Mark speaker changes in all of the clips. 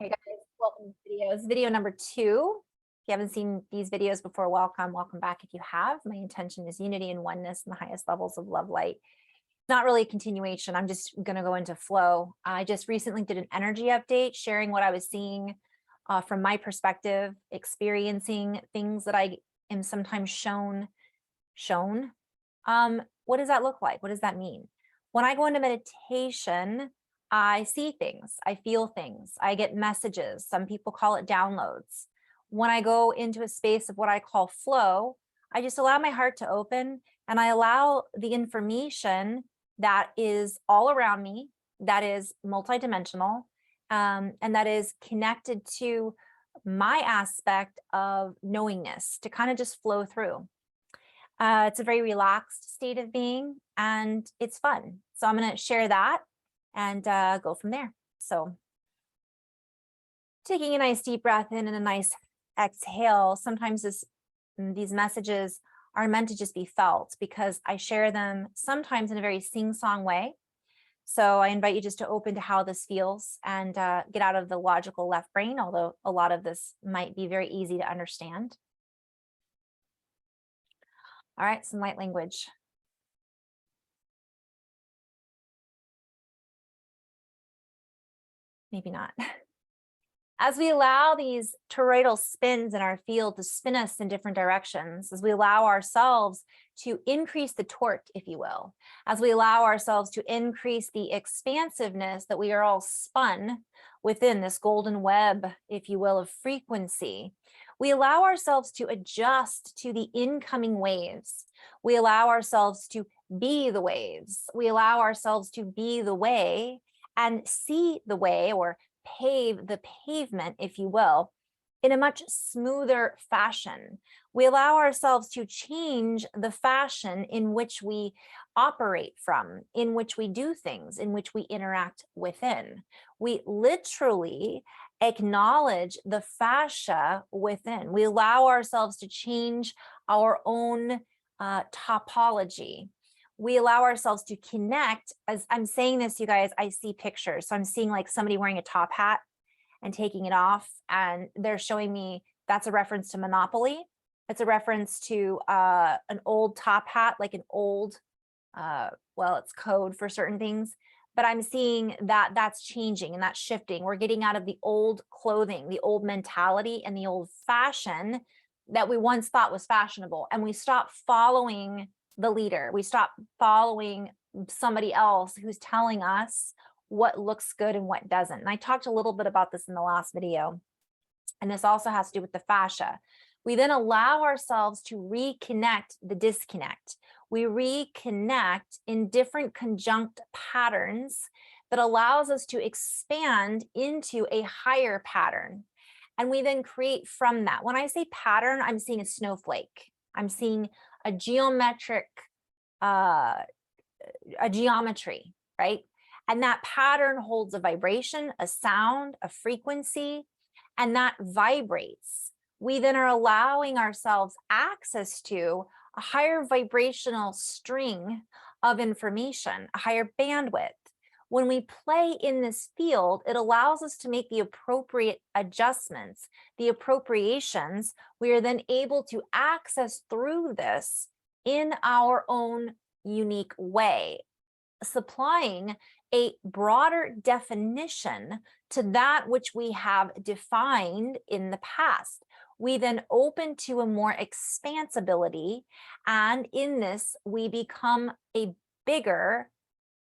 Speaker 1: Hey guys, welcome to videos. Video number 2. If you haven't seen these videos before, welcome back. If you have, my intention is unity and oneness in the highest levels of love light. It's not really a continuation. I'm just going to go into flow. I just recently did an energy update, sharing what I was seeing from my perspective, experiencing things that I am sometimes shown. What does that look like? What does that mean? When I go into meditation, I see things, I feel things, I get messages. Some people call it downloads. When I go into a space of what I call flow, I just allow my heart to open and I allow the information that is all around me, that is multidimensional, and that is connected to my aspect of knowingness to kind of just flow through. It's a very relaxed state of being and it's fun. So I'm going to share that and go from there. So taking a nice deep breath in and a nice exhale. Sometimes these messages are meant to just be felt because I share them sometimes in a very sing-song way. So I invite you just to open to how this feels and get out of the logical left brain, although a lot of this might be very easy to understand. All right, some light language. Maybe not. As we allow these toroidal spins in our field to spin us in different directions, as we allow ourselves to increase the torque, if you will, as we allow ourselves to increase the expansiveness that we are all spun within this golden web, if you will, of frequency, we allow ourselves to adjust to the incoming waves. We allow ourselves to be the waves. We allow ourselves to be the way and see the way, or pave the pavement, if you will, in a much smoother fashion. We allow ourselves to change the fashion in which we operate from, in which we do things, in which we interact within. We literally acknowledge the fascia within. We allow ourselves to change our own topology. We allow ourselves to connect. As I'm saying this, you guys, I see pictures. So I'm seeing like somebody wearing a top hat and taking it off, and they're showing me that's a reference to Monopoly. It's a reference to an old top hat, like an old, well, it's code for certain things. But I'm seeing that that's changing and that's shifting. We're getting out of the old clothing, the old mentality, and the old fashion that we once thought was fashionable, and we stop following the leader. We stop following somebody else who's telling us what looks good and what doesn't. And I talked a little bit about this in the last video. And this also has to do with the fascia. We then allow ourselves to reconnect the disconnect. We reconnect in different conjunct patterns that allows us to expand into a higher pattern. And we then create from that. When I say pattern, I'm seeing a snowflake. I'm seeing a geometric, a geometry, right? And that pattern holds a vibration, a sound, a frequency, and that vibrates. We then are allowing ourselves access to a higher vibrational string of information, a higher bandwidth. When we play in this field, it allows us to make the appropriate adjustments, the appropriations. We are then able to access through this in our own unique way, supplying a broader definition to that which we have defined in the past. We then open to a more expansibility, and in this, we become a bigger,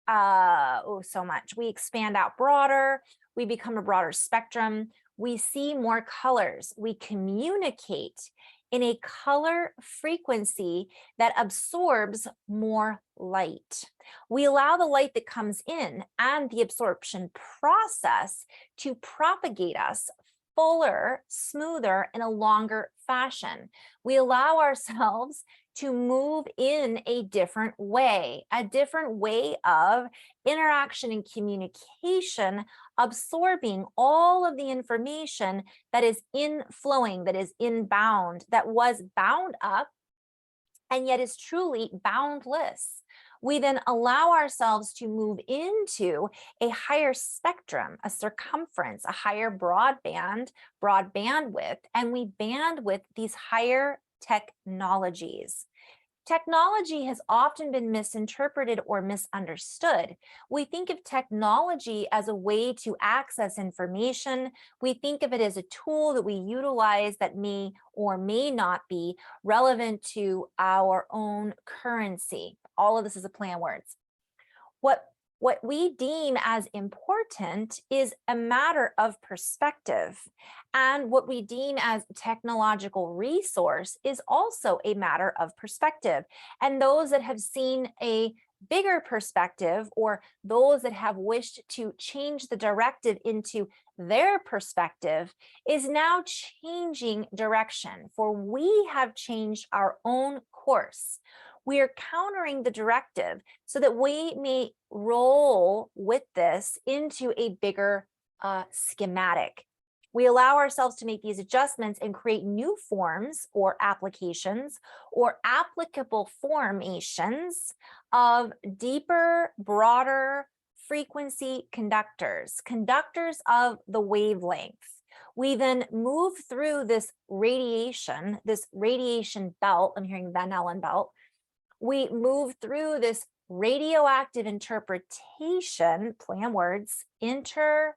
Speaker 1: so much. We expand out broader, we become a broader spectrum, we see more colors, we communicate in a color frequency that absorbs more light. We allow the light that comes in and the absorption process to propagate us fuller, smoother, in a longer fashion. We allow ourselves to move in a different way of interaction and communication, absorbing all of the information that is inflowing, that is inbound, that was bound up, and yet is truly boundless. we then allow ourselves to move into a higher spectrum, a circumference, a higher broad bandwidth, and we bandwidth these higher technologies. Technology has often been misinterpreted or misunderstood. We think of technology as a way to access information. We think of it as a tool that we utilize that may or may not be relevant to our own currency. All of this is a play on words. What we deem as important is a matter of perspective, and what we deem as technological resource is also a matter of perspective. And those that have seen a bigger perspective, or those that have wished to change the directive into their perspective, is now changing direction, for we have changed our own course. We are countering the directive so that we may roll with this into a bigger schematic. We allow ourselves to make these adjustments and create new forms or applications or applicable formations of deeper, broader frequency conductors of the wavelength. We then move through this radiation belt. I'm hearing Van Allen belt. We move through this radioactive interpretation, play on words, interruption.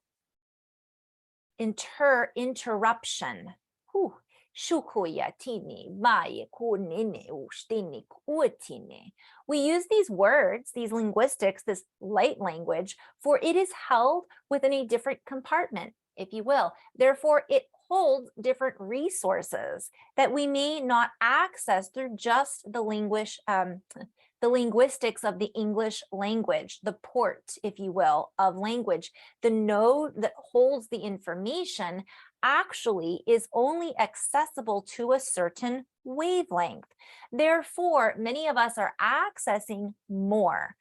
Speaker 1: We use these words, these linguistics, this light language, for it is held within a different compartment, if you will. Therefore, it holds different resources that we may not access through just the linguistics of the English language, the port, if you will, of language. The node that holds the information actually is only accessible to a certain wavelength. Therefore, many of us are accessing more.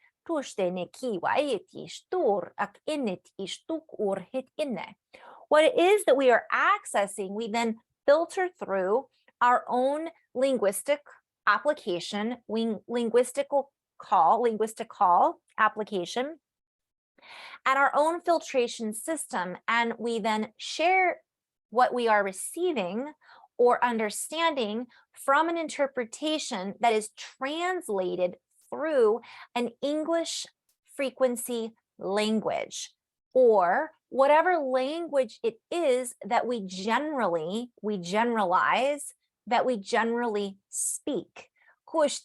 Speaker 1: What it is that we are accessing, we then filter through our own linguistic application, linguistic call application, and our own filtration system, and we then share what we are receiving or understanding from an interpretation that is translated through an English frequency language, or whatever language it is that we generalize, that we generally speak. Just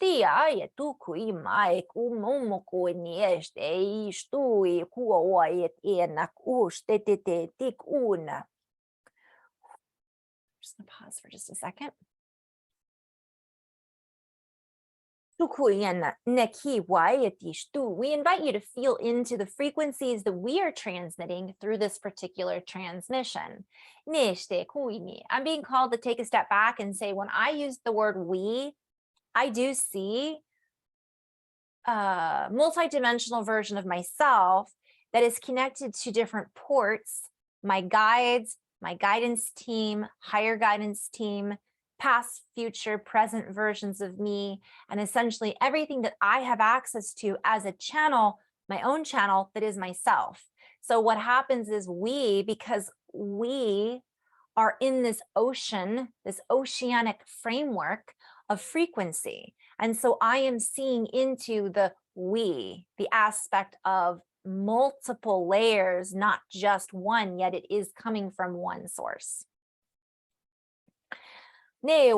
Speaker 1: gonna pause for just a second. We invite you to feel into the frequencies that we are transmitting through this particular transmission. I'm being called to take a step back and say, when I use the word we, I do see a multidimensional version of myself that is connected to different ports, my guides, my guidance team, higher guidance team, past, future, present versions of me, and essentially everything that I have access to as a channel, my own channel that is myself. So what happens is because we are in this ocean, this oceanic framework of frequency. And so I am seeing into the aspect of multiple layers, not just one, yet it is coming from one source. This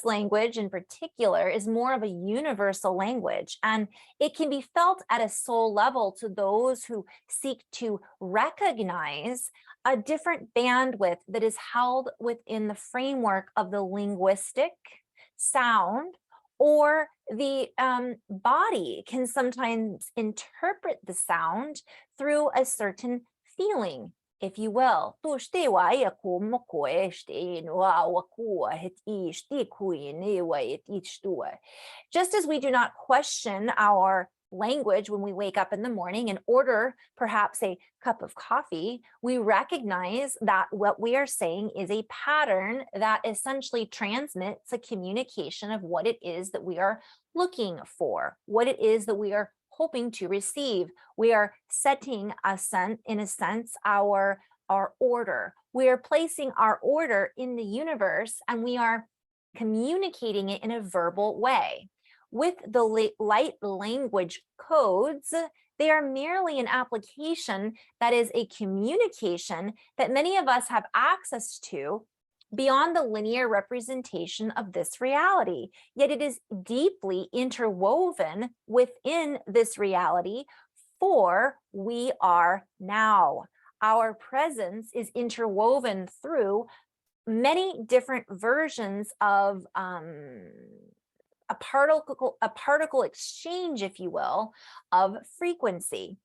Speaker 1: language in particular is more of a universal language, and it can be felt at a soul level to those who seek to recognize a different bandwidth that is held within the framework of the linguistic sound, or the body can sometimes interpret the sound through a certain feeling, if you will. Just as we do not question our language when we wake up in the morning and order perhaps a cup of coffee, we recognize that what we are saying is a pattern that essentially transmits a communication of what it is that we are looking for, what it is that we are hoping to receive. We are setting in a sense, our order. We are placing our order in the universe, and we are communicating it in a verbal way. With the light language codes, they are merely an application that is a communication that many of us have access to beyond the linear representation of this reality. Yet it is deeply interwoven within this reality, for we are now. Our presence is interwoven through many different versions of a particle exchange, if you will, of frequency.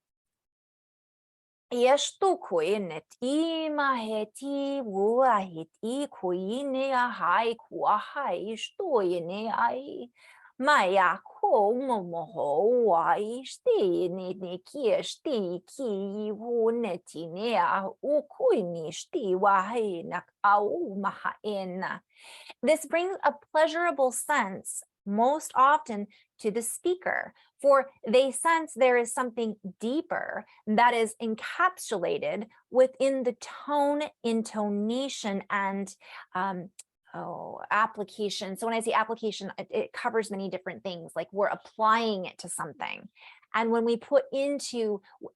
Speaker 1: Maya ko moho wa ishti ni ki ishti ki wuneti ne u kuini shti wa he nak au mahaena. This brings a pleasurable sense most often to the speaker, for they sense there is something deeper that is encapsulated within the tone, intonation, and application. So when I say application, it covers many different things, like we're applying it to something. And when we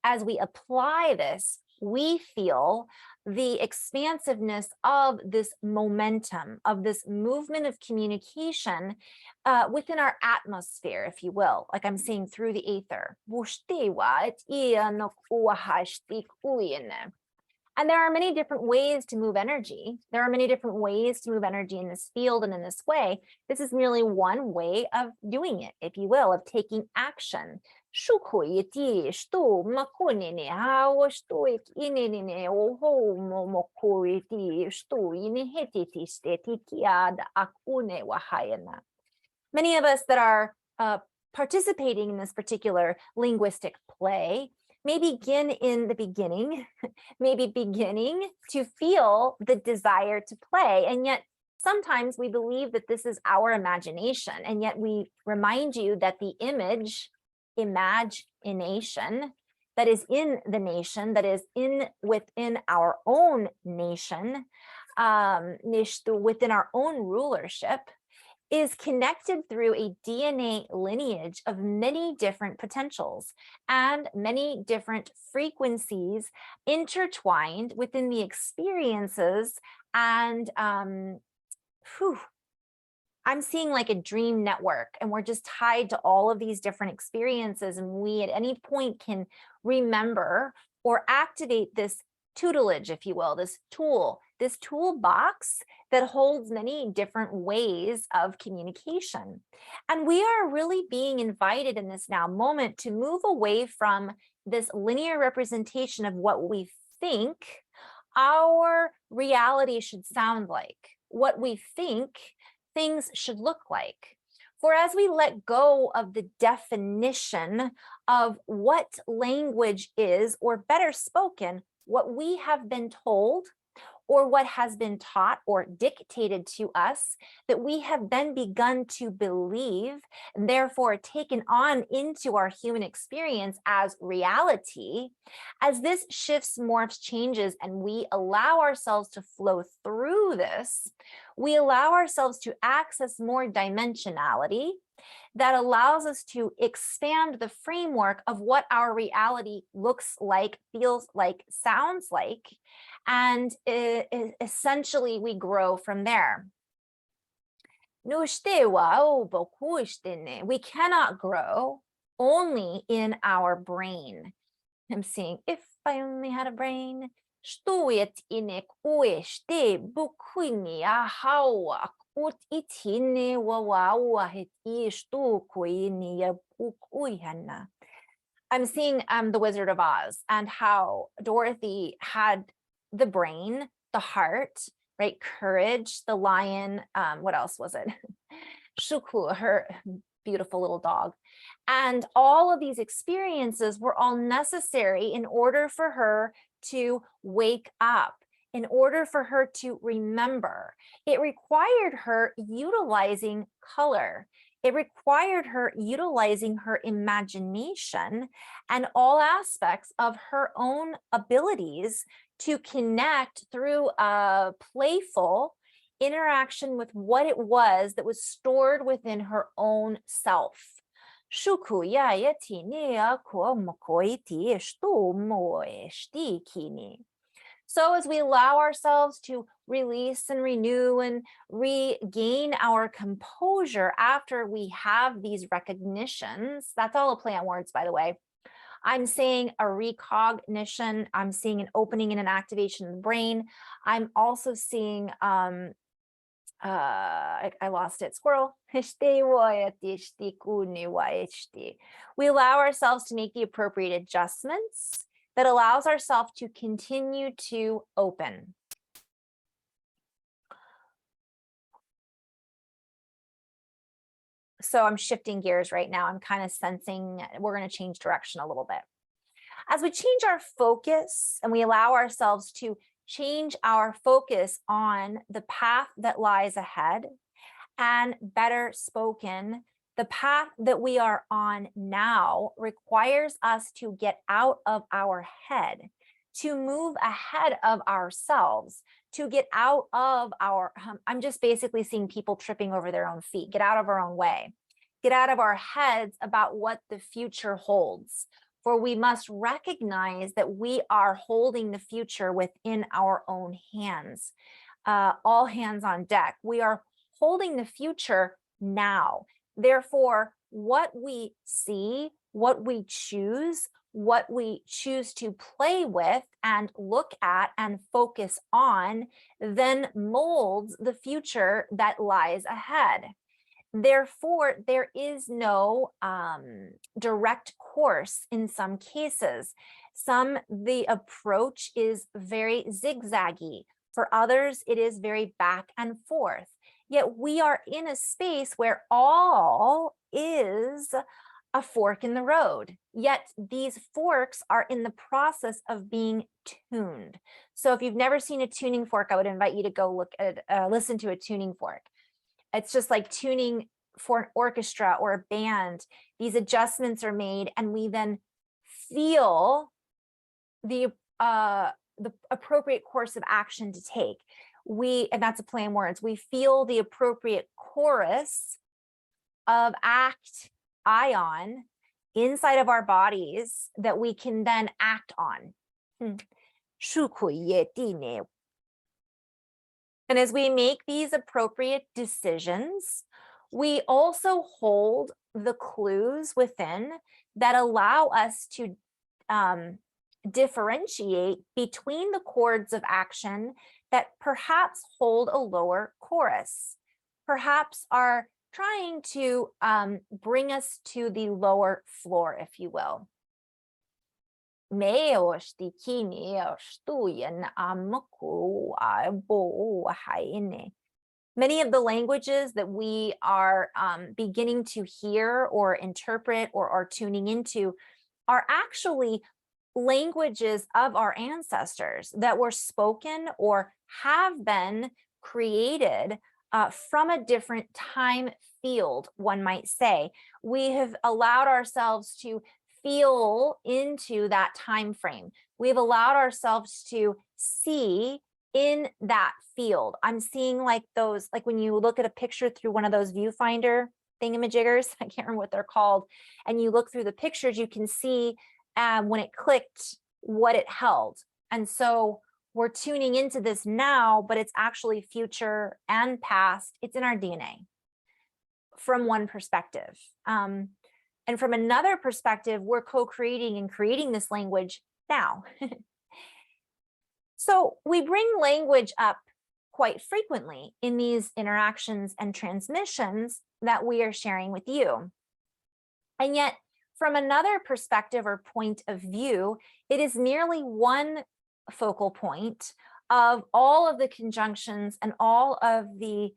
Speaker 1: as we apply this, we feel the expansiveness of this momentum, of this movement of communication within our atmosphere, if you will, like I'm saying, through the ether. And there are many different ways to move energy. There are many different ways to move energy in this field and in this way. This is merely one way of doing it, if you will, of taking action. Many of us that are participating in this particular linguistic play may begin in the beginning, maybe beginning to feel the desire to play. And yet sometimes we believe that this is our imagination. And yet we remind you that the imagination that is in the nation, that is within our own nation, within our own rulership, is connected through a DNA lineage of many different potentials and many different frequencies intertwined within the experiences. And I'm seeing like a dream network, and we're just tied to all of these different experiences, and we at any point can remember or activate this tutelage, if you will, this toolbox that holds many different ways of communication. And we are really being invited in this now moment to move away from this linear representation of what we think our reality should sound like, what we think things should look like. For as we let go of the definition of what language is, or better spoken, what we have been told, or what has been taught or dictated to us, that we have then begun to believe, and therefore taken on into our human experience as reality, as this shifts, morphs, changes, and we allow ourselves to flow through this, we allow ourselves to access more dimensionality that allows us to expand the framework of what our reality looks like, feels like, sounds like, and essentially we grow from there. We cannot grow only in our brain. I'm seeing, if I only had a brain. I'm seeing the Wizard of Oz, and how Dorothy had the brain, the heart, right? Courage, the lion, what else was it? Shuku, her beautiful little dog. And all of these experiences were all necessary in order for her to wake up, in order for her to remember. It required her utilizing color. It required her utilizing her imagination and all aspects of her own abilities to connect through a playful interaction with what it was that was stored within her own self. So as we allow ourselves to release and renew and regain our composure after we have these recognitions, that's all a play on words, by the way. I'm seeing a recognition. I'm seeing an opening and an activation in the brain. I'm also seeing, I lost it, squirrel. We allow ourselves to make the appropriate adjustments that allows ourselves to continue to open. So I'm shifting gears right now. I'm kind of sensing we're going to change direction a little bit. As we change our focus and we allow ourselves to change our focus on the path that lies ahead, and better spoken, the path that we are on now requires us to get out of our head, to move ahead of ourselves, to get out of our, I'm just basically seeing people tripping over their own feet, get out of our own way, get out of our heads about what the future holds. For we must recognize that we are holding the future within our own hands. All hands on deck. We are holding the future now. Therefore, what we see, what we choose to play with and look at and focus on, then molds the future that lies ahead. Therefore, there is no direct course in some cases. The approach is very zigzaggy. For others, it is very back and forth. Yet we are in a space where all is a fork in the road. Yet these forks are in the process of being tuned. So if you've never seen a tuning fork, I would invite you to go look at, listen to a tuning fork. It's just like tuning for an orchestra or a band. These adjustments are made, and we then feel the appropriate course of action to take. And that's a play on words. We feel the appropriate chorus of act ion inside of our bodies that we can then act on. And as we make these appropriate decisions, we also hold the clues within that allow us to differentiate between the chords of action that perhaps hold a lower chorus, perhaps are trying to bring us to the lower floor, if you will. Many of the languages that we are beginning to hear or interpret or are tuning into are actually languages of our ancestors that were spoken or have been created from a different time field, one might say. We have allowed ourselves to feel into that time frame. We've allowed ourselves to see in that field. I'm seeing like those, like when you look at a picture through one of those viewfinder thingamajiggers, I can't remember what they're called, and you look through the pictures, you can see when it clicked what it held. And so we're tuning into this now, but it's actually future and past. It's in our DNA from one perspective. And from another perspective, we're co-creating and creating this language now. So we bring language up quite frequently in these interactions and transmissions that we are sharing with you. And yet, from another perspective or point of view, it is merely one focal point of all of the conjunctions and all of the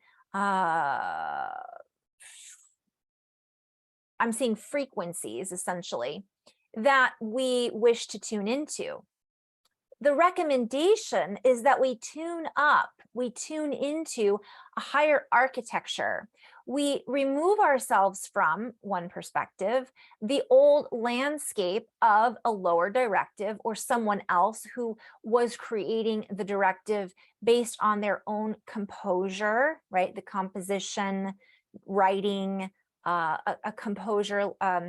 Speaker 1: I'm seeing frequencies essentially that we wish to tune into. The recommendation is that we tune up, we tune into a higher architecture. We remove ourselves from one perspective, the old landscape of a lower directive or someone else who was creating the directive based on their own composure, right? The composition, writing, a composure of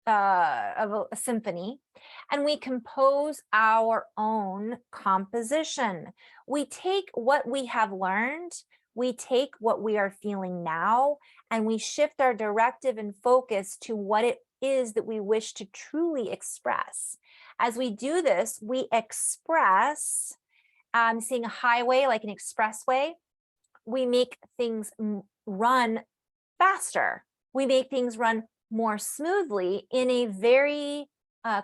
Speaker 1: a symphony, and we compose our own composition. We take what we have learned, we take what we are feeling now, and we shift our directive and focus to what it is that we wish to truly express. As we do this, we express, seeing a highway like an expressway, we make things run faster. We make things run more smoothly in a very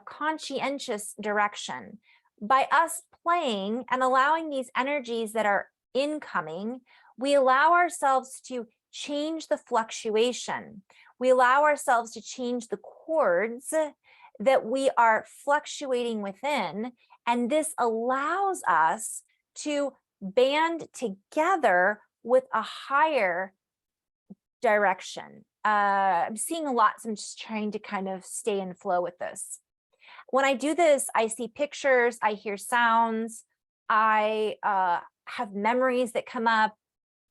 Speaker 1: conscientious direction. By us playing and allowing these energies that are incoming, we allow ourselves to change the fluctuation. We allow ourselves to change the chords that we are fluctuating within. And this allows us to band together with a higher direction. I'm seeing a lot, so I'm just trying to kind of stay in flow with this. When I do this, I see pictures, I hear sounds, I have memories that come up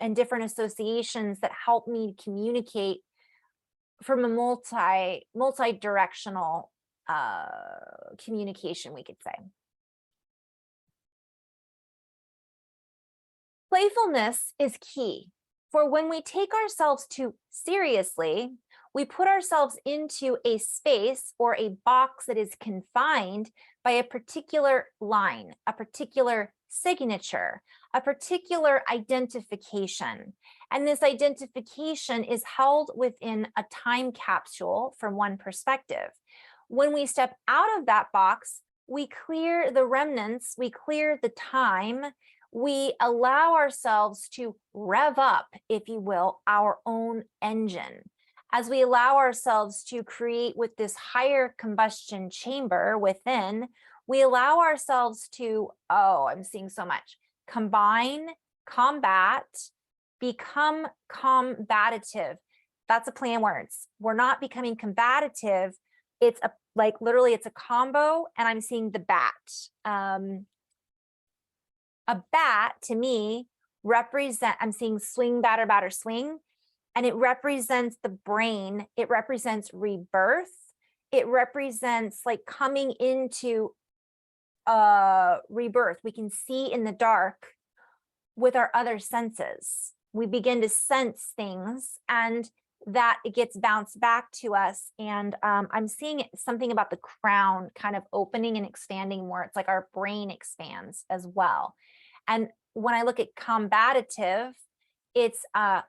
Speaker 1: and different associations that help me communicate from a multi-directional communication, we could say. Playfulness is key. For when we take ourselves too seriously, we put ourselves into a space or a box that is confined by a particular line, a particular signature, a particular identification. And this identification is held within a time capsule from one perspective. When we step out of that box, we clear the remnants, we clear the time, we allow ourselves to rev up, if you will, our own engine. As we allow ourselves to create with this higher combustion chamber within, we allow ourselves to, oh, I'm seeing so much, combine, combat, become combative. That's a play on words. We're not becoming combative. It's like literally it's a combo, and I'm seeing the bat. A bat to me I'm seeing swing, batter, batter, swing, and it represents the brain. It represents rebirth. It represents like coming into rebirth. We can see in the dark with our other senses. We begin to sense things, and that it gets bounced back to us. And I'm seeing something about the crown kind of opening and expanding more. It's like our brain expands as well. And when I look at combative, it's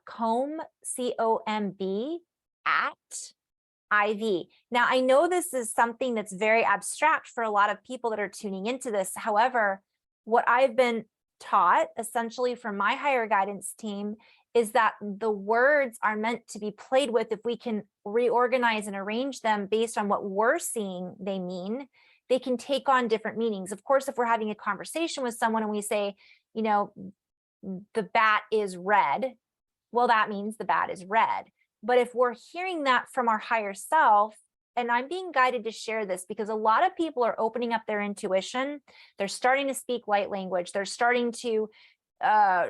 Speaker 1: comb, C-O-M-B, at IV. Now, I know this is something that's very abstract for a lot of people that are tuning into this. However, what I've been taught essentially from my higher guidance team is that the words are meant to be played with. If we can reorganize and arrange them based on what we're seeing they mean, they can take on different meanings. Of course, if we're having a conversation with someone and we say, you know, the bat is red, well, that means the bat is red. But if we're hearing that from our higher self, and I'm being guided to share this because a lot of people are opening up their intuition, they're starting to speak light language, they're starting to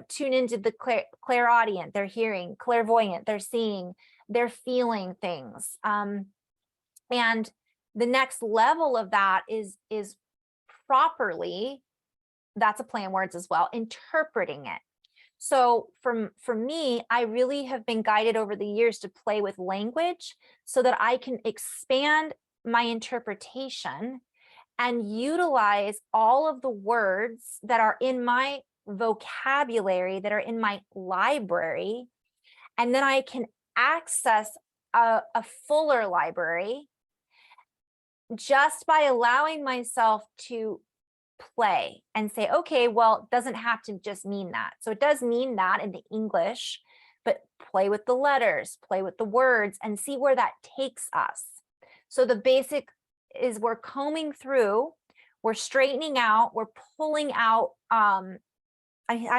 Speaker 1: tune into the clairaudient, they're hearing, clairvoyant, they're seeing, they're feeling things. And the next level of that is properly, that's a play on words as well, interpreting it. So for me, I really have been guided over the years to play with language so that I can expand my interpretation and utilize all of the words that are in my vocabulary, that are in my library, and then I can access a fuller library just by allowing myself to play and say, okay, well, it doesn't have to just mean that. So it does mean that in the English, but play with the letters, play with the words, and see where that takes us. So the basic is we're combing through, we're straightening out, we're pulling out, I'm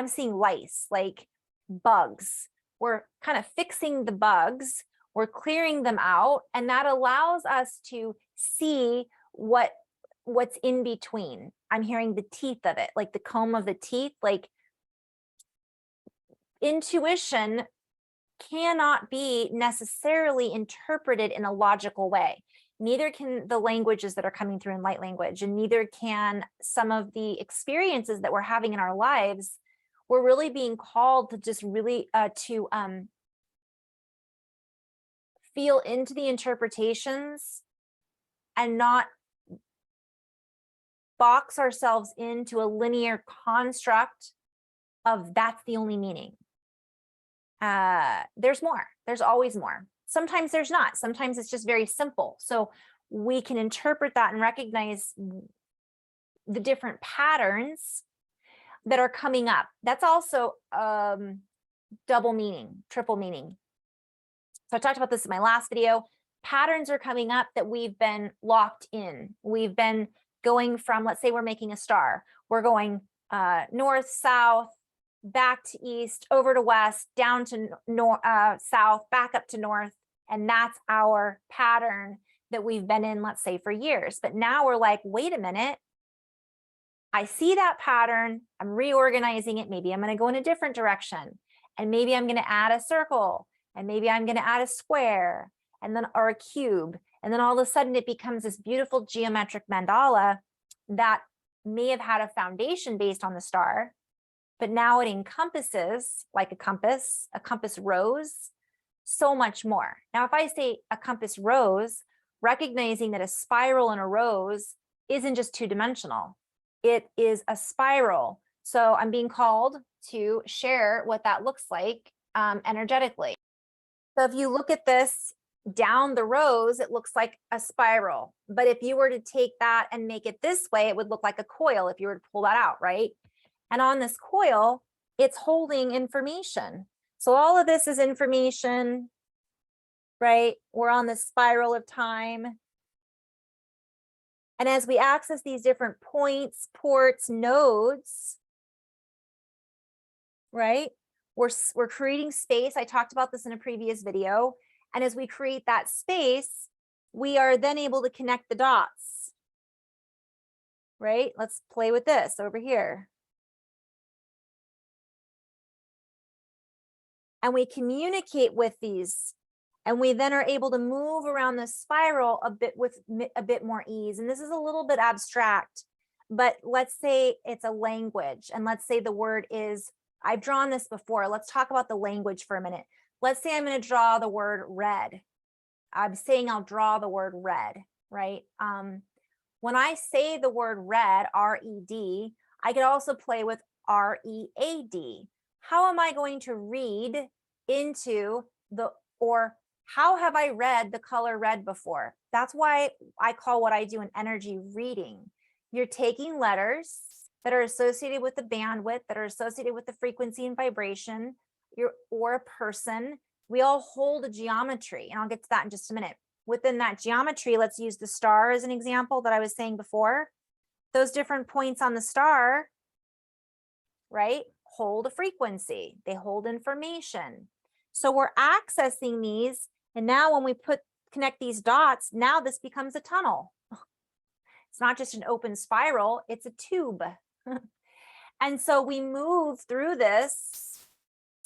Speaker 1: seeing lice, like bugs. We're kind of fixing the bugs, we're clearing them out, and that allows us to see what's in between. I'm hearing the teeth of it, like the comb of the teeth. Like intuition cannot be necessarily interpreted in a logical way. Neither can the languages that are coming through in light language, and neither can some of the experiences that we're having in our lives. We're really being called to just really feel into the interpretations and not box ourselves into a linear construct of that's the only meaning. There's more. There's always more. Sometimes there's not. Sometimes it's just very simple. So we can interpret that and recognize the different patterns that are coming up. That's also double meaning, triple meaning. So I talked about this in my last video. Patterns are coming up that we've been locked in. We've been going from, let's say we're making a star. We're going north, south, back to east, over to west, down to south, back up to north. And that's our pattern that we've been in, let's say, for years. But now we're like, wait a minute. I see that pattern. I'm reorganizing it. Maybe I'm going to go in a different direction. And maybe I'm going to add a circle. And maybe I'm going to add a square, and then or a cube. And then all of a sudden it becomes this beautiful geometric mandala that may have had a foundation based on the star, but now it encompasses, like a compass rose, so much more. Now, if I say a compass rose, recognizing that a spiral and a rose isn't just two-dimensional, it is a spiral. So I'm being called to share what that looks like energetically. So if you look at this down the rows, it looks like a spiral. But if you were to take that and make it this way, it would look like a coil if you were to pull that out, right? And on this coil, it's holding information. So all of this is information, right? We're on the spiral of time. And as we access these different points, ports, nodes, right? We're creating space. I talked about this in a previous video. And as we create that space, we are then able to connect the dots, right? Let's play with this over here. And we communicate with these, and we then are able to move around the spiral a bit with a bit more ease. And this is a little bit abstract, but let's say it's a language, and let's say the word is, I've drawn this before. Let's talk about the language for a minute. Let's say I'm going to draw the word red. I'm saying I'll draw the word red, right? When I say the word red, R-E-D, I could also play with R-E-A-D. How am I going to read into or how have I read the color red before? That's why I call what I do an energy reading. You're taking letters that are associated with the bandwidth, that are associated with the frequency and vibration, or a person. We all hold a geometry, and I'll get to that in just a minute. Within that geometry, let's use the star as an example that I was saying before. Those different points on the star, right, hold a frequency. They hold information. So we're accessing these, and now when we connect these dots, now this becomes a tunnel. It's not just an open spiral, it's a tube. And so we move through this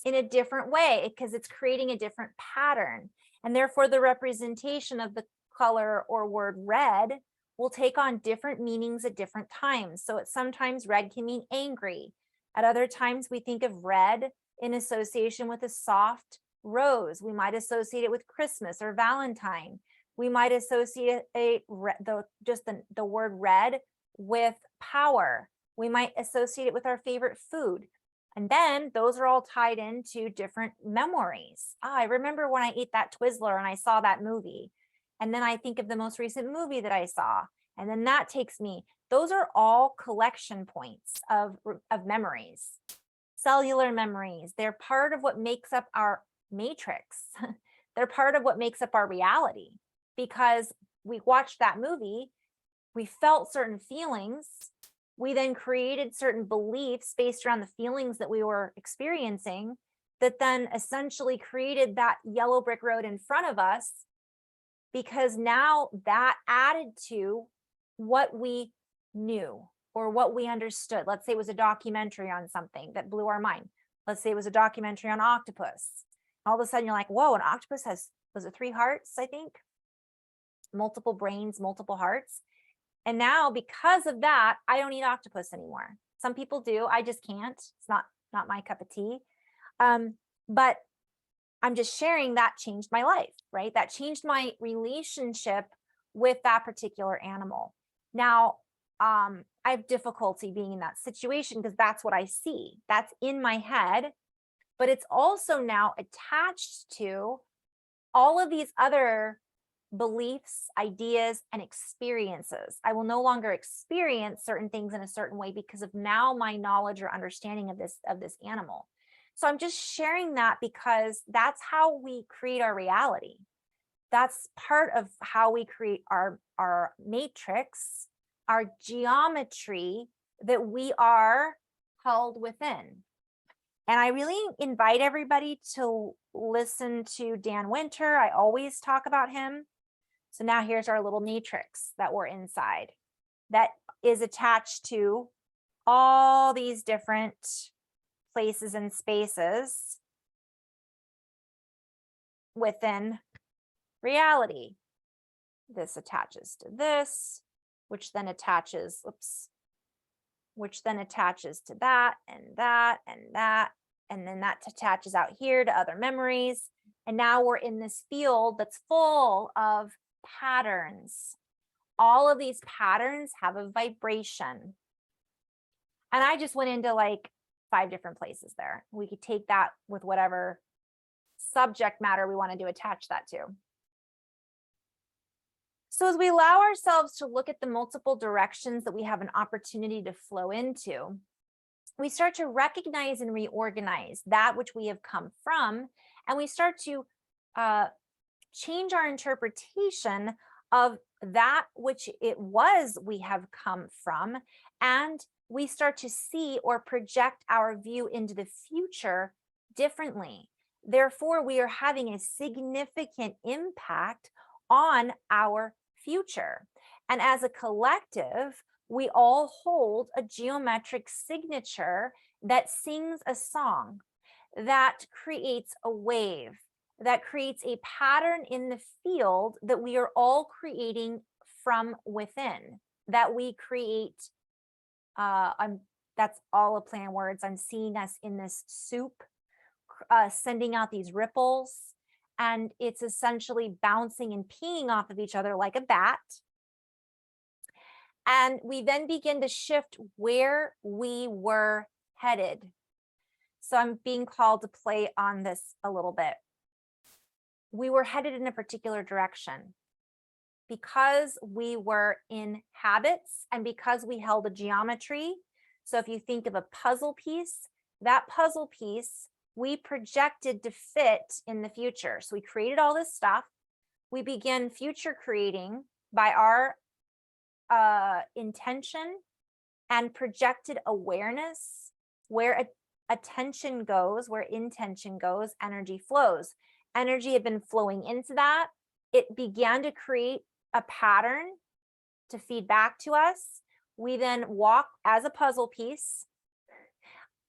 Speaker 1: in a different way because it's creating a different pattern. And therefore the representation of the color or word red will take on different meanings at different times. So sometimes red can mean angry. At other times we think of red in association with a soft rose. We might associate it with Christmas or Valentine. We might associate the word red with power. We might associate it with our favorite food. And then those are all tied into different memories. I remember when I ate that Twizzler and I saw that movie. And then I think of the most recent movie that I saw. And then that takes me, those are all collection points of memories. cellular memories. They're part of what makes up our matrix. They're part of what makes up our reality, because we watched that movie, we felt certain feelings, we then created certain beliefs based around the feelings that we were experiencing, that then essentially created that yellow brick road in front of us, because now that added to what we knew or what we understood. Let's say it was a documentary on something that blew our mind. Let's say it was a documentary on octopus. All of a sudden you're like, whoa, an octopus has, was it 3 hearts, I think? Multiple brains, multiple hearts. And now because of that, I don't eat octopus anymore. Some people do, I just can't. It's not my cup of tea. But I'm just sharing that changed my life, right? That changed my relationship with that particular animal. Now, I have difficulty being in that situation because that's what I see. That's in my head, but it's also now attached to all of these other beliefs, ideas, and experiences. I will no longer experience certain things in a certain way because of now my knowledge or understanding of this animal. So I'm just sharing that because that's how we create our reality. That's part of how we create our matrix, our geometry that we are held within. And I really invite everybody to listen to Dan Winter. I always talk about him. So now here's our little matrix that we're inside that is attached to all these different places and spaces within reality. This attaches to this, which then attaches, which then attaches to that and that and that. And then that attaches out here to other memories. And now we're in this field that's full of patterns. All of these patterns have a vibration. And I just went into like 5 different places there. We could take that with whatever subject matter we wanted to attach that to. So as we allow ourselves to look at the multiple directions that we have an opportunity to flow into, we start to recognize and reorganize that which we have come from, and we start to change our interpretation of that which it was we have come from, and we start to see or project our view into the future differently. Therefore, we are having a significant impact on our future. And as a collective, we all hold a geometric signature that sings a song, that creates a wave, that creates a pattern in the field that we are all creating from within, that we create. That's all a play on words. I'm seeing us in this soup, sending out these ripples, and it's essentially bouncing and peeing off of each other like a bat. And we then begin to shift where we were headed. So I'm being called to play on this a little bit. We were headed in a particular direction because we were in habits and because we held a geometry. So if you think of a puzzle piece, that puzzle piece we projected to fit in the future. So we created all this stuff. We began future creating by our intention and projected awareness. Where attention goes, where intention goes, energy flows. Energy had been flowing into that. It began to create a pattern to feed back to us. We then walk as a puzzle piece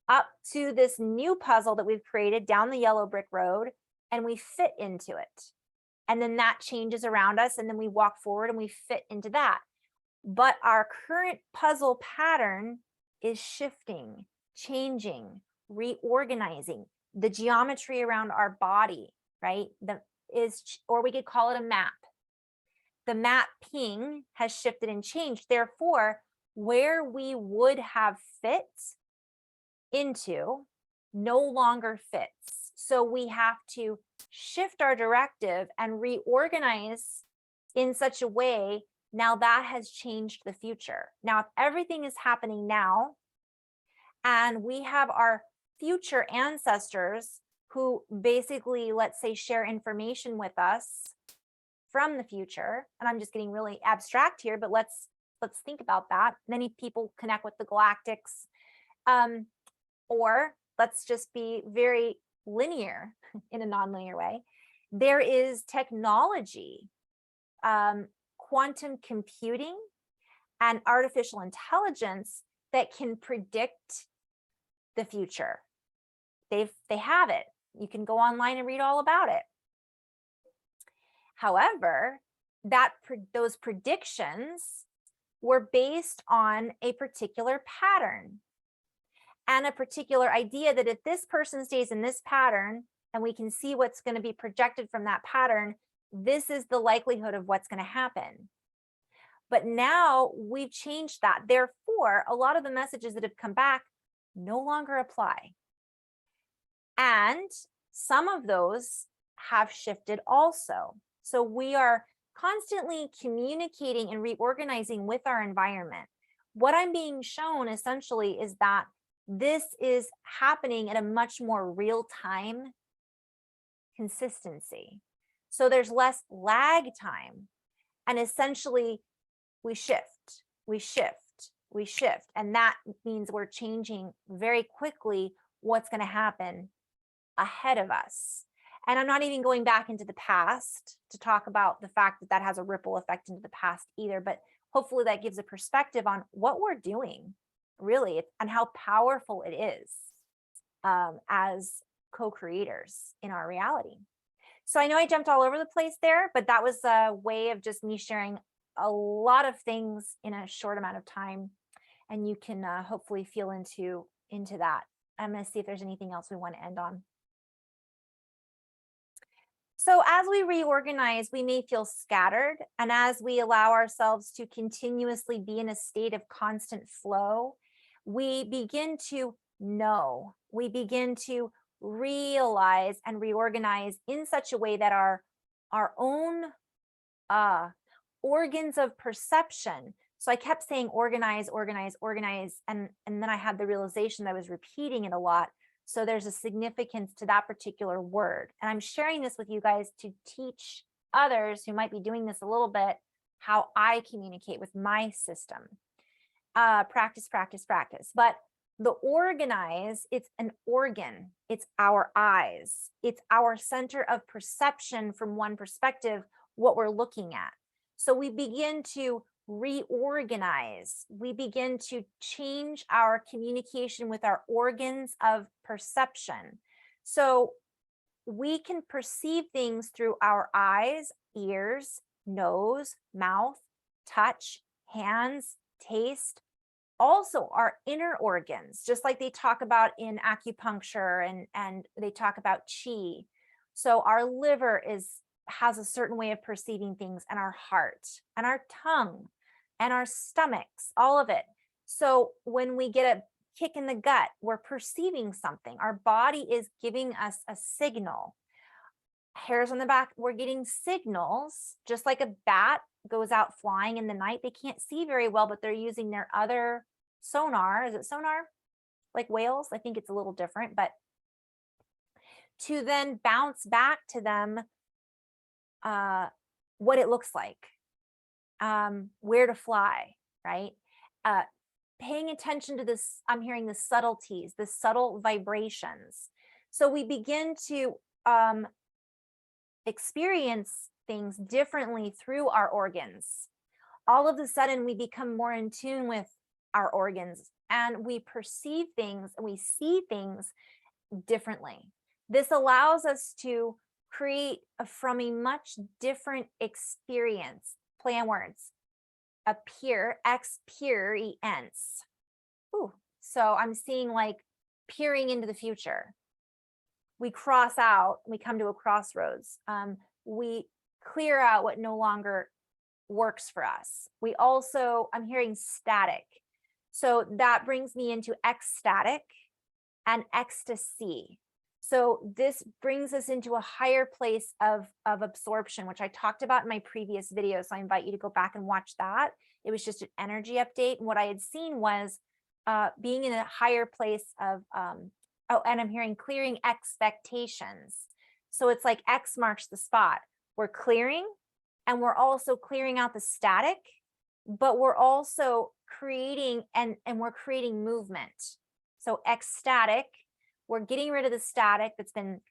Speaker 1: up to this new puzzle that we've created down the yellow brick road, and we fit into it. And then that changes around us, and then we walk forward and we fit into that. But our current puzzle pattern is shifting, changing, reorganizing. The geometry around our body, right? Or we could call it a map. The mapping has shifted and changed. Therefore, where we would have fit into no longer fits. So we have to shift our directive and reorganize in such a way. Now that has changed the future. Now, if everything is happening now and we have our future ancestors who basically, let's say, share information with us from the future. And I'm just getting really abstract here, but let's think about that. Many people connect with the galactics, or let's just be very linear in a nonlinear way. There is technology, quantum computing, and artificial intelligence that can predict the future. They have it. You can go online and read all about it. However, those predictions were based on a particular pattern and a particular idea that if this person stays in this pattern and we can see what's going to be projected from that pattern, this is the likelihood of what's going to happen. But now we've changed that. Therefore, a lot of the messages that have come back no longer apply. And some of those have shifted also. So we are constantly communicating and reorganizing with our environment. What I'm being shown essentially is that this is happening at a much more real-time consistency. So there's less lag time. And essentially, we shift. And that means we're changing very quickly what's going to happen ahead of us. And I'm not even going back into the past to talk about the fact that that has a ripple effect into the past either, but hopefully that gives a perspective on what we're doing really and how powerful it is as co-creators in our reality. So I know I jumped all over the place there, but that was a way of just me sharing a lot of things in a short amount of time, and you can hopefully feel into that. I'm going to see if there's anything else we want to end on. So as we reorganize, we may feel scattered, and as we allow ourselves to continuously be in a state of constant flow, we begin to know, we begin to realize and reorganize in such a way that our own organs of perception. So I kept saying organize, and then I had the realization that I was repeating it a lot. So there's a significance to that particular word. And I'm sharing this with you guys to teach others who might be doing this a little bit, how I communicate with my system. Practice. But the organize, it's an organ. It's our eyes. It's our center of perception from one perspective, what we're looking at. So we begin to reorganize. We begin to change our communication with our organs of perception. So we can perceive things through our eyes, ears, nose, mouth, touch, hands, taste, also our inner organs, just like they talk about in acupuncture and they talk about qi. So our liver has a certain way of perceiving things, and our heart and our tongue and our stomachs, all of it. So when we get a kick in the gut, we're perceiving something. Our body is giving us a signal. Hairs on the back, we're getting signals, just like a bat goes out flying in the night. They can't see very well, but they're using their other sonar. Is it sonar? Like whales? I think it's a little different, but to then bounce back to them what it looks like, where to fly, right? Paying attention to this, I'm hearing the subtleties, the subtle vibrations. So we begin to experience things differently through our organs. All of a sudden, we become more in tune with our organs, and we perceive things and we see things differently. This allows us to create from a much different experience. Play on words. Appear, experience. Ooh, so I'm seeing like peering into the future. We cross out, we come to a crossroads. We clear out what no longer works for us. We also, I'm hearing static. So that brings me into ecstatic and ecstasy. So this brings us into a higher place of absorption, which I talked about in my previous video. So I invite you to go back and watch that. It was just an energy update. And what I had seen was being in a higher place of Oh, and I'm hearing clearing expectations. So it's like X marks the spot. We're clearing, and we're also clearing out the static, but we're also creating and we're creating movement. So ecstatic, we're getting rid of the static that's been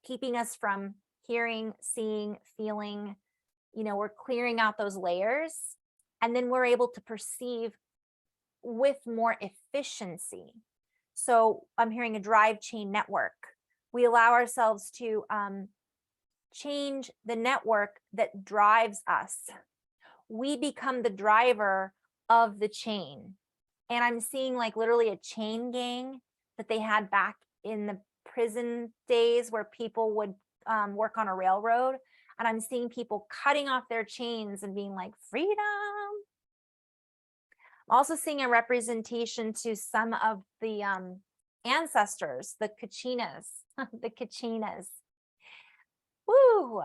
Speaker 1: keeping us from hearing, seeing, feeling. We're clearing out those layers, and then we're able to perceive with more efficiency. So I'm hearing a drive chain network. We allow ourselves to change the network that drives us. We become the driver of the chain. And I'm seeing like literally a chain gang that they had back in the prison days where people would work on a railroad. And I'm seeing people cutting off their chains and being like, freedom. I'm also seeing a representation to some of the ancestors, the Kachinas, the Kachinas. Woo!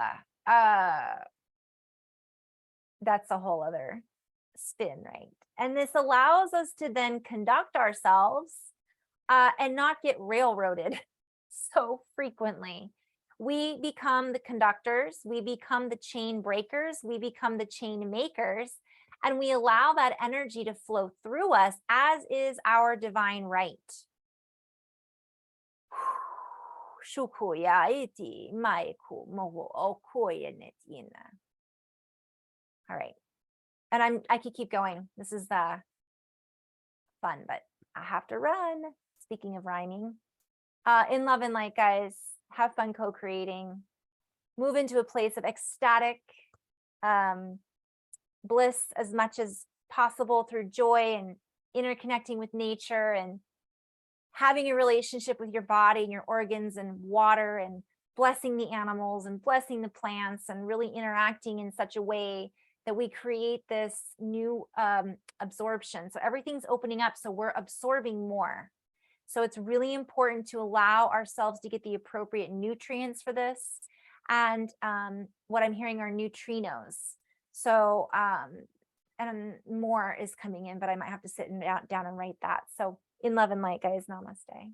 Speaker 1: That's a whole other spin, right? And this allows us to then conduct ourselves and not get railroaded so frequently. We become the conductors, we become the chain breakers, we become the chain makers, and we allow that energy to flow through us, as is our divine right. All right. And I could keep going. This is fun, but I have to run. Speaking of rhyming, in love and light, guys, have fun co-creating. Move into a place of ecstatic bliss as much as possible through joy and interconnecting with nature and having a relationship with your body and your organs and water and blessing the animals and blessing the plants and really interacting in such a way that we create this new absorption. So everything's opening up, so we're absorbing more. So it's really important to allow ourselves to get the appropriate nutrients for this. And what I'm hearing are neutrinos. So, and more is coming in, but I might have to sit down and write that. So in love and light, guys, namaste.